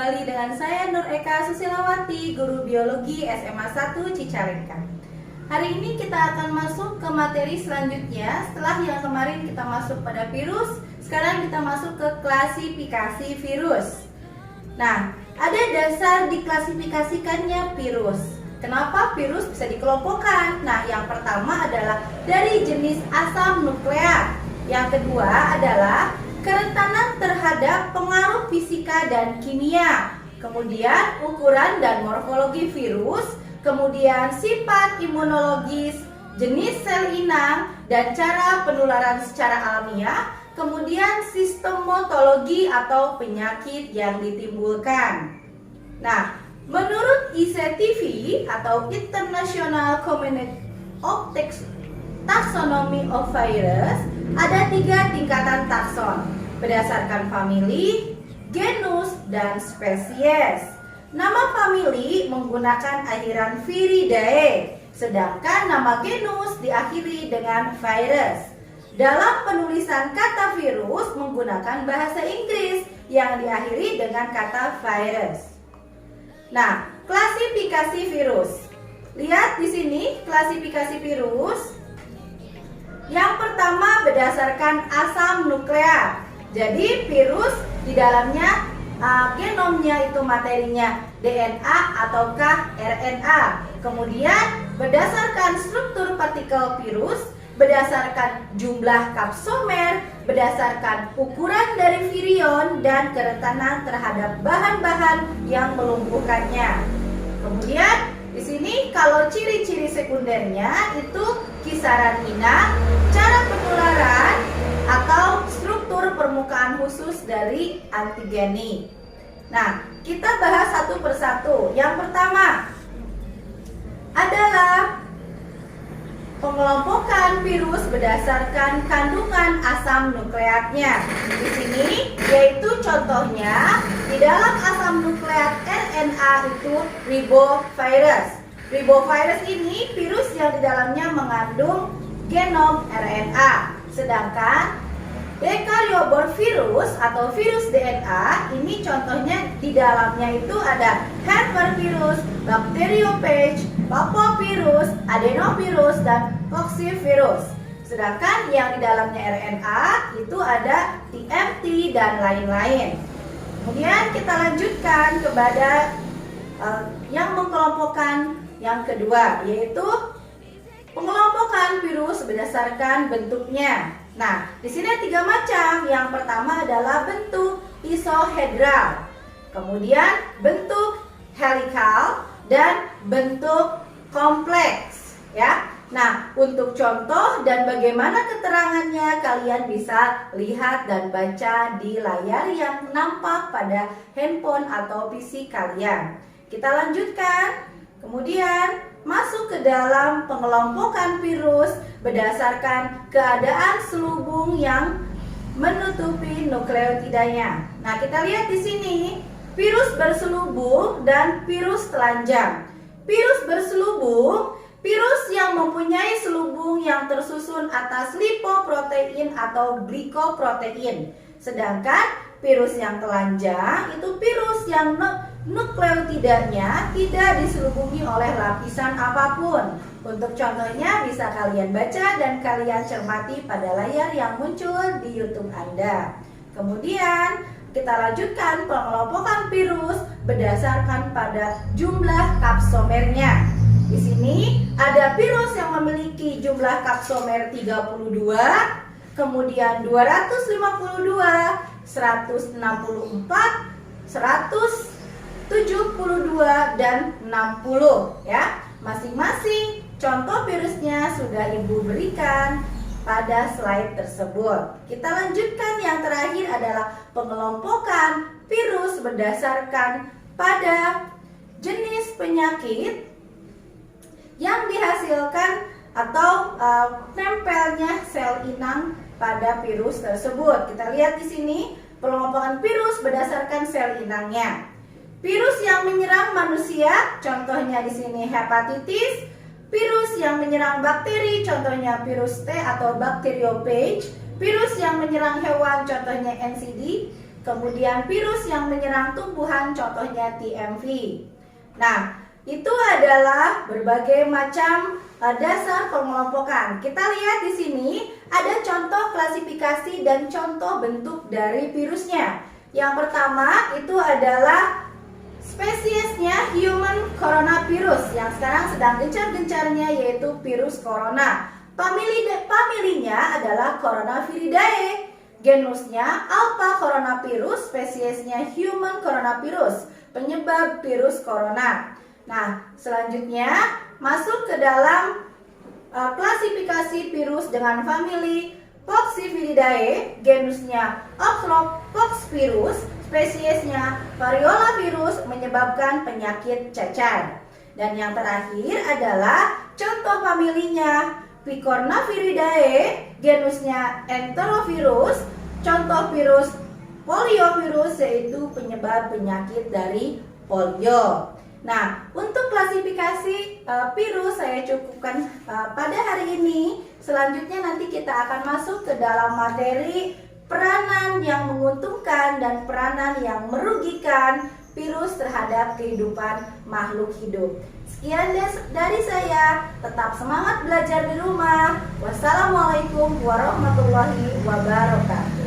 kembali dengan saya Nur Eka Susilawati, guru biologi SMA 1 Cicalengka. Hari ini kita akan masuk ke materi selanjutnya. Setelah yang kemarin kita masuk pada virus, sekarang kita masuk ke klasifikasi virus. Nah, ada dasar diklasifikasikannya virus. Kenapa virus bisa dikelompokkan? Nah, yang pertama adalah dari jenis asam nukleat. Yang kedua adalah kerentanan terhadap pengaruh fisika dan kimia, kemudian ukuran dan morfologi virus, kemudian sifat imunologis, jenis sel inang, dan cara penularan secara alamiah, kemudian sistemotologi atau penyakit yang ditimbulkan. Nah, menurut ICTV atau International Community of Taxonomy of Virus, ada 3 tingkatan takson berdasarkan famili, genus, dan spesies. Nama famili menggunakan akhiran viridae, sedangkan nama genus diakhiri dengan virus. Dalam penulisan kata virus menggunakan bahasa Inggris yang diakhiri dengan kata virus. Nah, klasifikasi virus. Lihat di sini klasifikasi virus. Yang pertama berdasarkan asam nukleat. Jadi virus di dalamnya genomnya itu materinya DNA ataukah RNA. Kemudian berdasarkan struktur partikel virus, berdasarkan jumlah kapsomer, berdasarkan ukuran dari virion dan kerentanan terhadap bahan-bahan yang melumpuhkannya. Kemudian di sini kalau ciri-ciri sekundernya itu kisaran inang, cara penularan atau struktur permukaan khusus dari antigeni. Nah, kita bahas satu persatu. Yang pertama adalah pengelompokan virus berdasarkan kandungan asam nukleatnya. Di sini yaitu contohnya di dalam asam nukleat RNA itu ribovirus. Ribovirus ini virus yang di dalamnya mengandung genom RNA. Sedangkan dekaryoborvirus atau virus DNA ini contohnya di dalamnya itu ada herpesvirus, bacteriophage, papovirus, adenovirus, dan coccivirus. Sedangkan yang di dalamnya RNA itu ada TMT dan lain-lain. Kemudian kita lanjutkan kepada yang mengelompokkan yang kedua, yaitu pengelompokan virus berdasarkan bentuknya. Nah, di sini ada 3 macam. Yang pertama adalah bentuk isohedral, kemudian bentuk helikal, dan bentuk kompleks. Ya. Nah, untuk contoh dan bagaimana keterangannya kalian bisa lihat dan baca di layar yang nampak pada handphone atau PC kalian. Kita lanjutkan. Kemudian masuk ke dalam pengelompokan virus berdasarkan keadaan selubung yang menutupi nukleotidanya. Nah, kita lihat di sini virus berselubung dan virus telanjang. Virus berselubung, virus yang mempunyai selubung yang tersusun atas lipoprotein atau glikoprotein. Sedangkan virus yang telanjang itu virus yang nukleotidanya tidak diselubungi oleh lapisan apapun. Untuk contohnya bisa kalian baca dan kalian cermati pada layar yang muncul di YouTube Anda. Kemudian kita lanjutkan pengelompokan virus berdasarkan pada jumlah kapsomernya. Di sini ada virus yang memiliki jumlah kapsomer 32, kemudian 252, 164, 172, dan 60 ya. Masing-masing contoh virusnya sudah Ibu berikan pada slide tersebut. Kita lanjutkan, yang terakhir adalah pengelompokan virus berdasarkan pada jenis penyakit yang dihasilkan atau nempelnya sel inang pada virus tersebut. Kita lihat di sini pengelompokan virus berdasarkan sel inangnya. Virus yang menyerang manusia, contohnya di sini hepatitis. Virus yang menyerang bakteri, contohnya virus T atau bacteriophage. Virus yang menyerang hewan, contohnya NCD. kemudian virus yang menyerang tumbuhan, contohnya TMV. Nah, itu adalah berbagai macam dasar pengelompokan. Kita lihat di sini ada contoh klasifikasi dan contoh bentuk dari virusnya. Yang pertama itu adalah spesiesnya human coronavirus yang sekarang sedang gencar-gencarnya, yaitu virus corona. Familinya adalah Coronaviridae. Genusnya Alpha coronavirus, spesiesnya human coronavirus, penyebab virus corona. Nah, selanjutnya masuk ke dalam klasifikasi virus dengan famili Poxviridae, genusnya Oxlopoxvirus, spesiesnya Variola virus, menyebabkan penyakit cacar. Dan yang terakhir adalah contoh familinya Picornaviridae, genusnya Enterovirus, contoh virus poliovirus, yaitu penyebab penyakit dari polio. Nah, untuk klasifikasi virus saya cukupkan pada hari ini. Selanjutnya nanti kita akan masuk ke dalam materi peranan yang menguntungkan dan peranan yang merugikan virus terhadap kehidupan makhluk hidup. Sekian dari saya. Tetap semangat belajar di rumah. Wassalamualaikum warahmatullahi wabarakatuh.